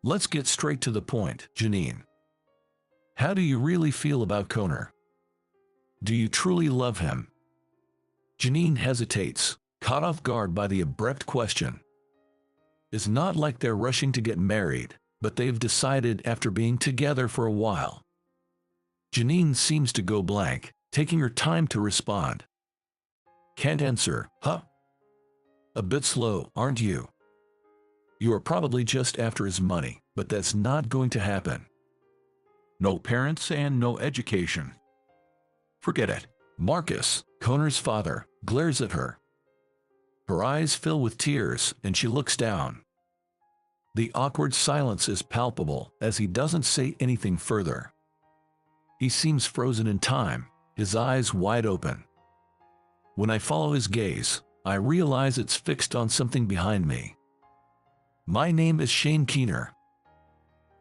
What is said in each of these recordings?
Let's get straight to the point, Janine. How do you really feel about Connor? Do you truly love him? Janine hesitates, caught off guard by the abrupt question. It's not like they're rushing to get married, but they've decided after being together for a while. Janine seems to go blank, taking her time to respond. Can't answer, huh? A bit slow, aren't you? You are probably just after his money, but that's not going to happen. No parents and no education. Forget it. Marcus, Connor's father, glares at her. Her eyes fill with tears and she looks down. The awkward silence is palpable as he doesn't say anything further. He seems frozen in time, his eyes wide open. When I follow his gaze, I realize it's fixed on something behind me. My name is Shane Keener.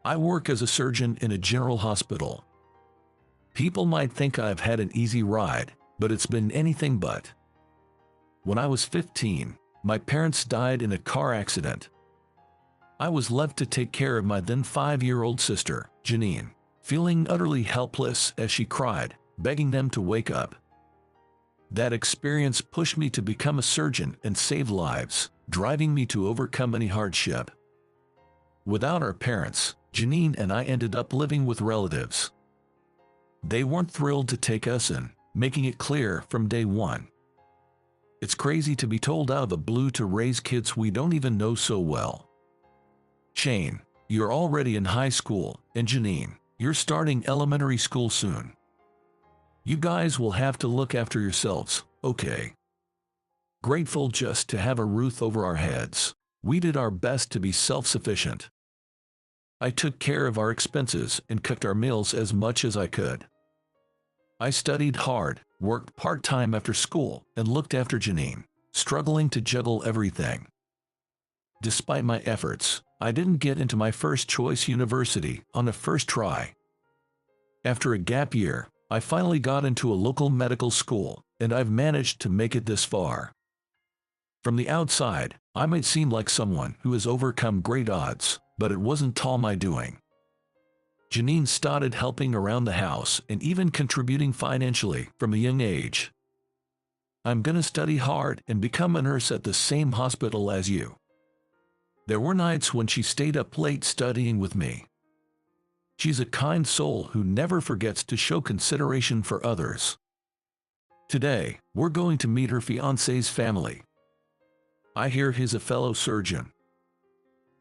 I work as a surgeon in a general hospital. People might think I've had an easy ride, but it's been anything but. When I was 15, my parents died in a car accident. I was left to take care of my then 5-year-old sister, Janine, feeling utterly helpless as she cried, begging them to wake up. That experience pushed me to become a surgeon and save lives, driving me to overcome any hardship. Without our parents, Janine and I ended up living with relatives. They weren't thrilled to take us in, making it clear from day one. It's crazy to be told out of the blue to raise kids we don't even know so well. Shane, you're already in high school, and Janine, you're starting elementary school soon. You guys will have to look after yourselves, okay? Grateful just to have a roof over our heads, we did our best to be self-sufficient. I took care of our expenses and cooked our meals as much as I could. I studied hard, worked part-time after school, and looked after Janine, struggling to juggle everything. Despite my efforts, I didn't get into my first-choice university on the first try. After a gap year, I finally got into a local medical school, and I've managed to make it this far. From the outside, I might seem like someone who has overcome great odds, but it wasn't all my doing. Janine started helping around the house and even contributing financially from a young age. I'm gonna study hard and become a nurse at the same hospital as you. There were nights when she stayed up late studying with me. She's a kind soul who never forgets to show consideration for others. Today, we're going to meet her fiancé's family. I hear he's a fellow surgeon.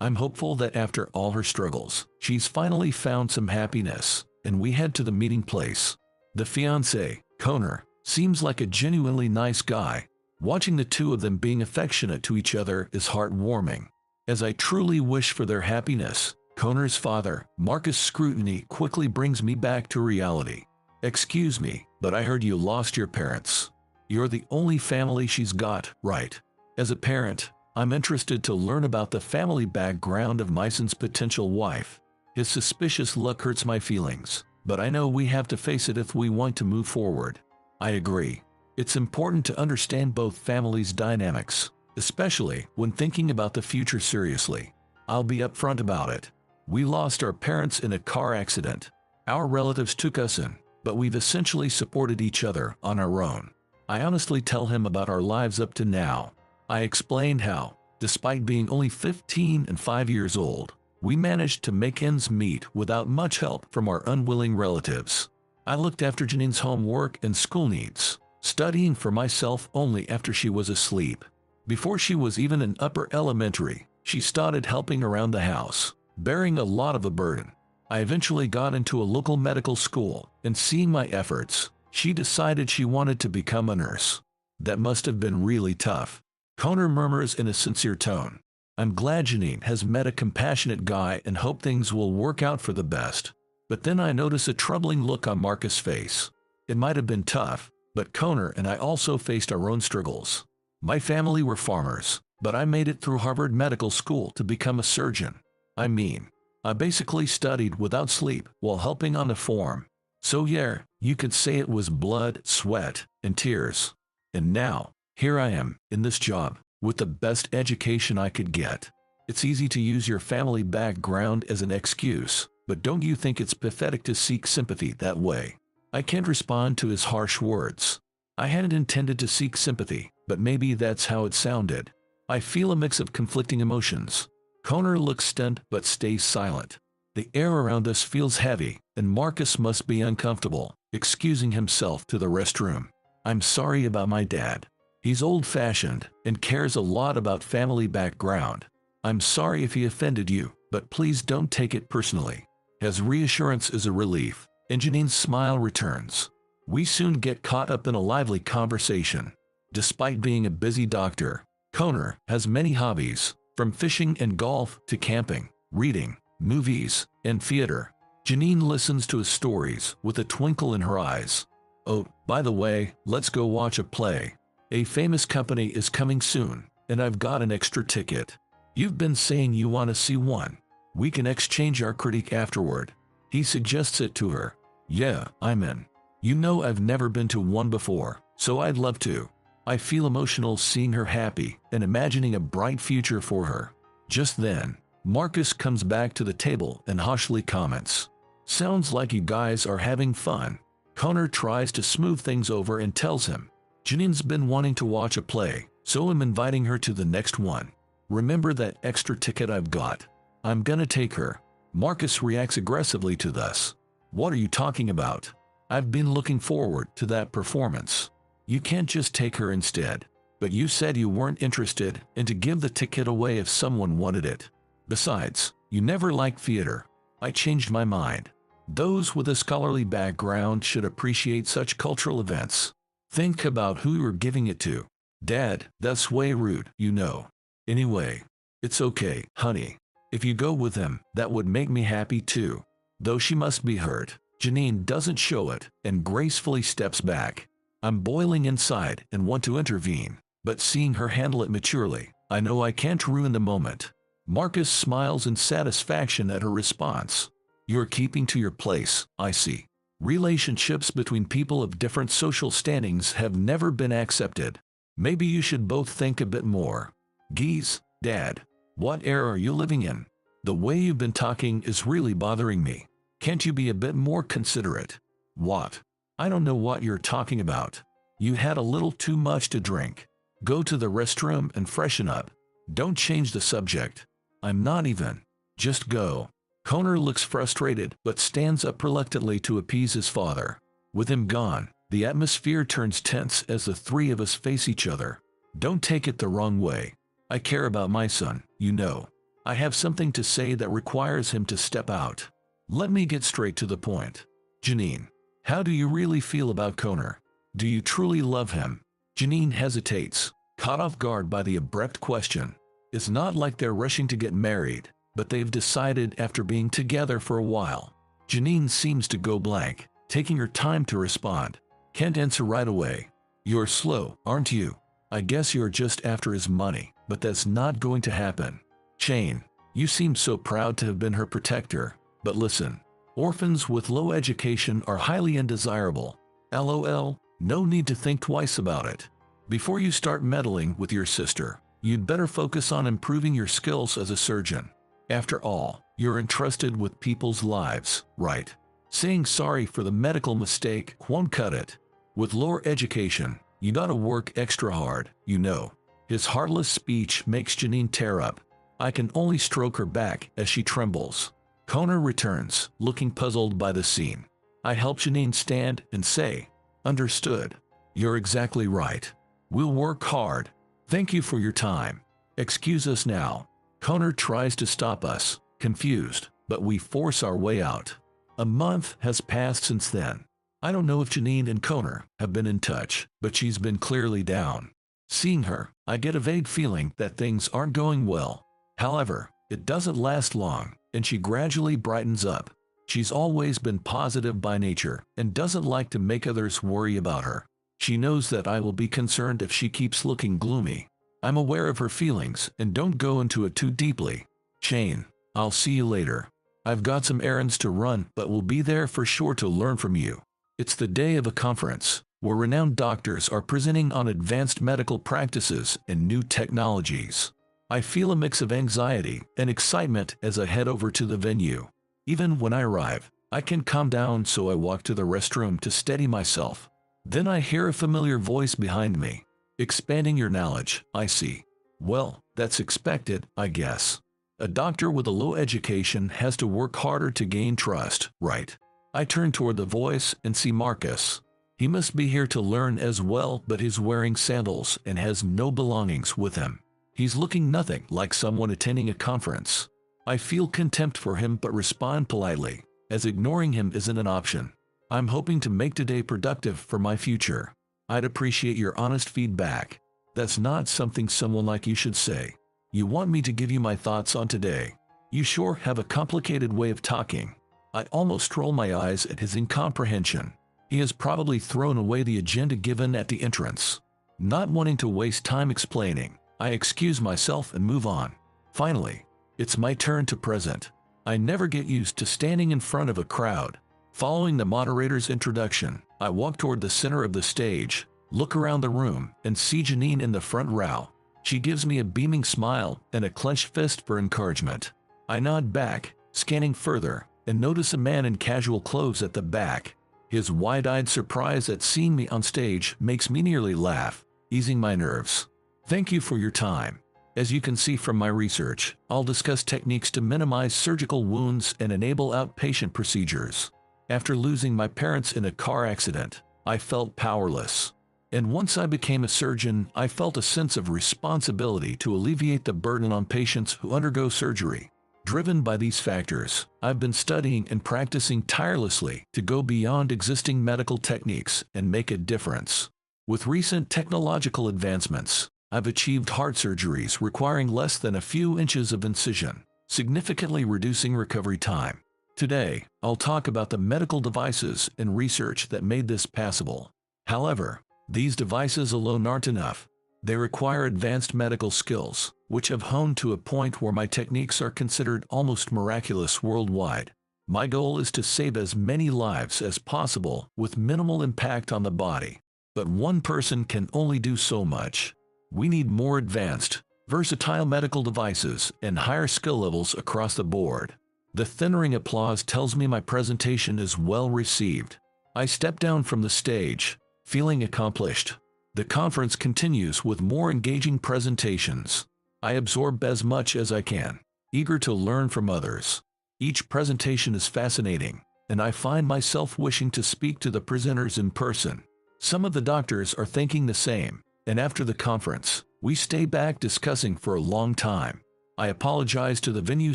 I'm hopeful that after all her struggles, she's finally found some happiness, and we head to the meeting place. The fiancé, Connor, seems like a genuinely nice guy. Watching the two of them being affectionate to each other is heartwarming. As I truly wish for their happiness, Connor's father, Marcus' scrutiny quickly brings me back to reality. Excuse me, but I heard you lost your parents. You're the only family she's got, right? As a parent, I'm interested to learn about the family background of my son's potential wife. His suspicious look hurts my feelings, but I know we have to face it if we want to move forward. I agree. It's important to understand both families' dynamics, especially when thinking about the future seriously. I'll be upfront about it. We lost our parents in a car accident. Our relatives took us in, but we've essentially supported each other on our own. I honestly tell him about our lives up to now. I explained how, despite being only 15 and 5 years old, we managed to make ends meet without much help from our unwilling relatives. I looked after Janine's homework and school needs, studying for myself only after she was asleep. Before she was even in upper elementary, she started helping around the house, bearing a lot of the burden. I eventually got into a local medical school, and seeing my efforts, she decided she wanted to become a nurse. That must have been really tough. Connor murmurs in a sincere tone. I'm glad Janine has met a compassionate guy and hope things will work out for the best. But then I notice a troubling look on Marcus' face. It might have been tough, but Connor and I also faced our own struggles. My family were farmers, but I made it through Harvard Medical School to become a surgeon. I mean, I basically studied without sleep while helping on the farm. So yeah, you could say it was blood, sweat, and tears. And now, here I am, in this job, with the best education I could get. It's easy to use your family background as an excuse, but don't you think it's pathetic to seek sympathy that way? I can't respond to his harsh words. I hadn't intended to seek sympathy, but maybe that's how it sounded. I feel a mix of conflicting emotions. Connor looks stunned but stays silent. The air around us feels heavy, and Marcus must be uncomfortable, excusing himself to the restroom. I'm sorry about my dad. He's old-fashioned and cares a lot about family background. I'm sorry if he offended you, but please don't take it personally. His reassurance is a relief, and Janine's smile returns. We soon get caught up in a lively conversation. Despite being a busy doctor, Connor has many hobbies, from fishing and golf to camping, reading, movies, and theater. Janine listens to his stories with a twinkle in her eyes. Oh, by the way, let's go watch a play. A famous company is coming soon, and I've got an extra ticket. You've been saying you want to see one. We can exchange our critique afterward. He suggests it to her. Yeah, I'm in. You know I've never been to one before, so I'd love to. I feel emotional seeing her happy and imagining a bright future for her. Just then, Marcus comes back to the table and harshly comments. Sounds like you guys are having fun. Connor tries to smooth things over and tells him, Janine's been wanting to watch a play, so I'm inviting her to the next one. Remember that extra ticket I've got? I'm gonna take her. Marcus reacts aggressively to this. What are you talking about? I've been looking forward to that performance. You can't just take her instead. But you said you weren't interested and to give the ticket away if someone wanted it. Besides, you never liked theater. I changed my mind. Those with a scholarly background should appreciate such cultural events. Think about who you're giving it to. Dad, that's way rude, you know. Anyway, it's okay, honey. If you go with him, that would make me happy too. Though she must be hurt, Janine doesn't show it and gracefully steps back. I'm boiling inside and want to intervene, but seeing her handle it maturely, I know I can't ruin the moment. Marcus smiles in satisfaction at her response. You're keeping to your place, I see. Relationships between people of different social standings have never been accepted. Maybe you should both think a bit more. Geez, Dad, what era are you living in? The way you've been talking is really bothering me. Can't you be a bit more considerate? What? I don't know what you're talking about. You had a little too much to drink. Go to the restroom and freshen up. Don't change the subject. I'm not even. Just go. Connor looks frustrated but stands up reluctantly to appease his father. With him gone, the atmosphere turns tense as the three of us face each other. Don't take it the wrong way. I care about my son, you know. I have something to say that requires him to step out. Let me get straight to the point. Janine, how do you really feel about Connor? Do you truly love him? Janine hesitates, caught off guard by the abrupt question. It's not like they're rushing to get married, but they've decided after being together for a while. Janine seems to go blank, taking her time to respond. Can't answer right away. You're slow, aren't you? I guess you're just after his money, but that's not going to happen. Shane, you seem so proud to have been her protector, but listen, orphans with low education are highly undesirable. LOL, no need to think twice about it. Before you start meddling with your sister, you'd better focus on improving your skills as a surgeon. After all, you're entrusted with people's lives, right? Saying sorry for the medical mistake won't cut it. With lower education, you gotta work extra hard, you know. His heartless speech makes Janine tear up. I can only stroke her back as she trembles. Connor returns, looking puzzled by the scene. I help Janine stand and say, Understood. You're exactly right. We'll work hard. Thank you for your time. Excuse us now. Connor tries to stop us, confused, but we force our way out. A month has passed since then. I don't know if Janine and Connor have been in touch, but she's been clearly down. Seeing her, I get a vague feeling that things aren't going well. However, it doesn't last long, and she gradually brightens up. She's always been positive by nature and doesn't like to make others worry about her. She knows that I will be concerned if she keeps looking gloomy. I'm aware of her feelings and don't go into it too deeply. Shane, I'll see you later. I've got some errands to run, but will be there for sure to learn from you. It's the day of a conference where renowned doctors are presenting on advanced medical practices and new technologies. I feel a mix of anxiety and excitement as I head over to the venue. Even when I arrive, I can calm down, so I walk to the restroom to steady myself. Then I hear a familiar voice behind me. Expanding your knowledge, I see. Well, that's expected, I guess. A doctor with a low education has to work harder to gain trust, right? I turn toward the voice and see Marcus. He must be here to learn as well, but he's wearing sandals and has no belongings with him. He's looking nothing like someone attending a conference. I feel contempt for him but respond politely, as ignoring him isn't an option. I'm hoping to make today productive for my future. I'd appreciate your honest feedback. That's not something someone like you should say. You want me to give you my thoughts on today. You sure have a complicated way of talking. I almost roll my eyes at his incomprehension. He has probably thrown away the agenda given at the entrance. Not wanting to waste time explaining, I excuse myself and move on. Finally, it's my turn to present. I never get used to standing in front of a crowd. Following the moderator's introduction, I walk toward the center of the stage, look around the room, and see Janine in the front row. She gives me a beaming smile and a clenched fist for encouragement. I nod back, scanning further, and notice a man in casual clothes at the back. His wide-eyed surprise at seeing me on stage makes me nearly laugh, easing my nerves. Thank you for your time. As you can see from my research, I'll discuss techniques to minimize surgical wounds and enable outpatient procedures. After losing my parents in a car accident, I felt powerless. And once I became a surgeon, I felt a sense of responsibility to alleviate the burden on patients who undergo surgery. Driven by these factors, I've been studying and practicing tirelessly to go beyond existing medical techniques and make a difference. With recent technological advancements, I've achieved heart surgeries requiring less than a few inches of incision, significantly reducing recovery time. Today, I'll talk about the medical devices and research that made this possible. However, these devices alone aren't enough. They require advanced medical skills, which have honed to a point where my techniques are considered almost miraculous worldwide. My goal is to save as many lives as possible with minimal impact on the body. But one person can only do so much. We need more advanced, versatile medical devices and higher skill levels across the board. The thundering applause tells me my presentation is well received. I step down from the stage, feeling accomplished. The conference continues with more engaging presentations. I absorb as much as I can, eager to learn from others. Each presentation is fascinating, and I find myself wishing to speak to the presenters in person. Some of the doctors are thinking the same, and after the conference, we stay back discussing for a long time. I apologize to the venue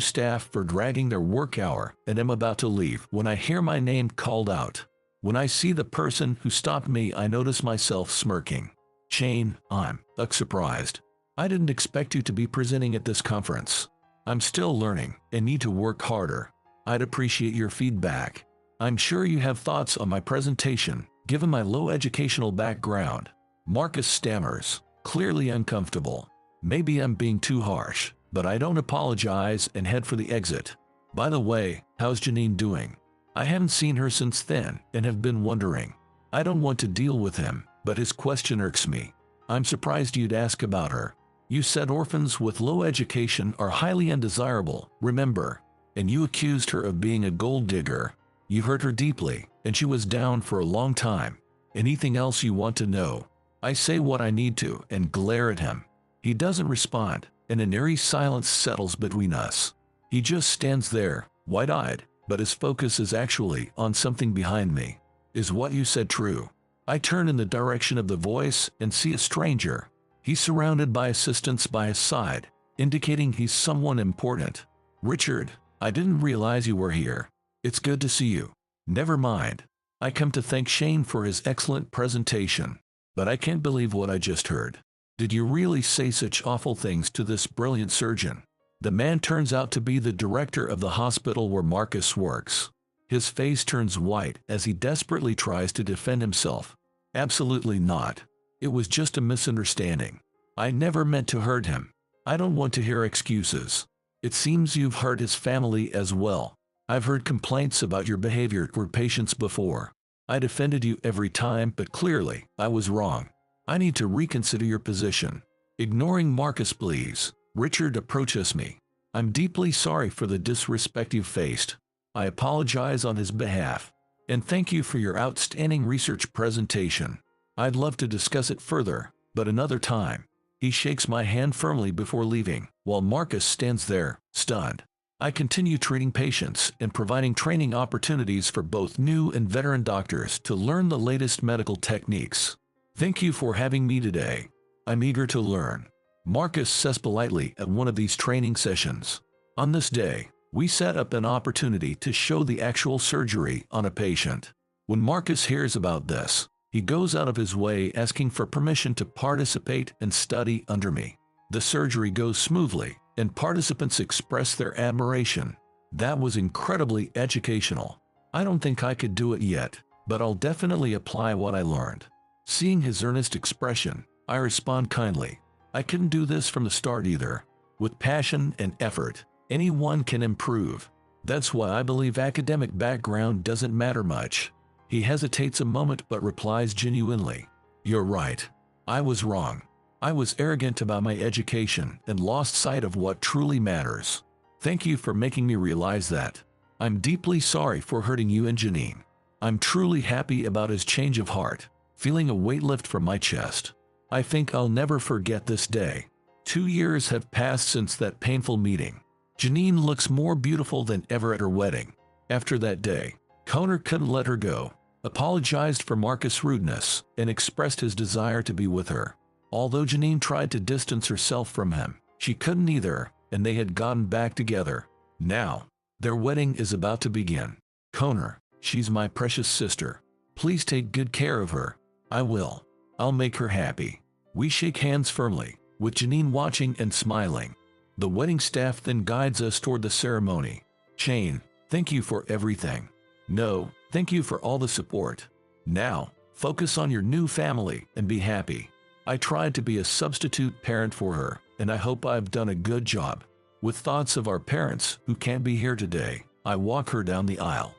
staff for dragging their work hour and am about to leave when I hear my name called out. When I see the person who stopped me, I notice myself smirking. Shane, I'm surprised. I didn't expect you to be presenting at this conference. I'm still learning and need to work harder. I'd appreciate your feedback. I'm sure you have thoughts on my presentation, given my low educational background. Marcus stammers, clearly uncomfortable. Maybe I'm being too harsh, but I don't apologize and head for the exit. By the way, how's Janine doing? I haven't seen her since then and have been wondering. I don't want to deal with him, but his question irks me. I'm surprised you'd ask about her. You said orphans with low education are highly undesirable, remember? And you accused her of being a gold digger. You hurt her deeply, and she was down for a long time. Anything else you want to know? I say what I need to and glare at him. He doesn't respond, and an eerie silence settles between us. He just stands there, wide-eyed, but his focus is actually on something behind me. Is what you said true? I turn in the direction of the voice and see a stranger. He's surrounded by assistants by his side, indicating he's someone important. Richard, I didn't realize you were here. It's good to see you. Never mind. I come to thank Shane for his excellent presentation. But I can't believe what I just heard. Did you really say such awful things to this brilliant surgeon? The man turns out to be the director of the hospital where Marcus works. His face turns white as he desperately tries to defend himself. Absolutely not. It was just a misunderstanding. I never meant to hurt him. I don't want to hear excuses. It seems you've hurt his family as well. I've heard complaints about your behavior toward patients before. I defended you every time, but clearly, I was wrong. I need to reconsider your position. Ignoring Marcus, please. Richard approaches me. I'm deeply sorry for the disrespect you faced. I apologize on his behalf. And thank you for your outstanding research presentation. I'd love to discuss it further, but another time. He shakes my hand firmly before leaving, while Marcus stands there, stunned. I continue treating patients and providing training opportunities for both new and veteran doctors to learn the latest medical techniques. Thank you for having me today. I'm eager to learn, Marcus says politely at one of these training sessions. On this day, we set up an opportunity to show the actual surgery on a patient. When Marcus hears about this, he goes out of his way asking for permission to participate and study under me. The surgery goes smoothly, and participants express their admiration. That was incredibly educational. I don't think I could do it yet, but I'll definitely apply what I learned. Seeing his earnest expression, I respond kindly. I couldn't do this from the start either. With passion and effort, anyone can improve. That's why I believe academic background doesn't matter much. He hesitates a moment but replies genuinely. You're right. I was wrong. I was arrogant about my education and lost sight of what truly matters. Thank you for making me realize that. I'm deeply sorry for hurting you and Janine. I'm truly happy about his change of heart, feeling a weight lift from my chest. I think I'll never forget this day. 2 years have passed since that painful meeting. Janine looks more beautiful than ever at her wedding. After that day, Connor couldn't let her go, apologized for Marcus' rudeness, and expressed his desire to be with her. Although Janine tried to distance herself from him, she couldn't either, and they had gotten back together. Now, their wedding is about to begin. Connor, she's my precious sister. Please take good care of her. I will. I'll make her happy. We shake hands firmly, with Janine watching and smiling. The wedding staff then guides us toward the ceremony. Shane, thank you for everything. No, thank you for all the support. Now, focus on your new family and be happy. I tried to be a substitute parent for her, and I hope I've done a good job. With thoughts of our parents who can't be here today, I walk her down the aisle.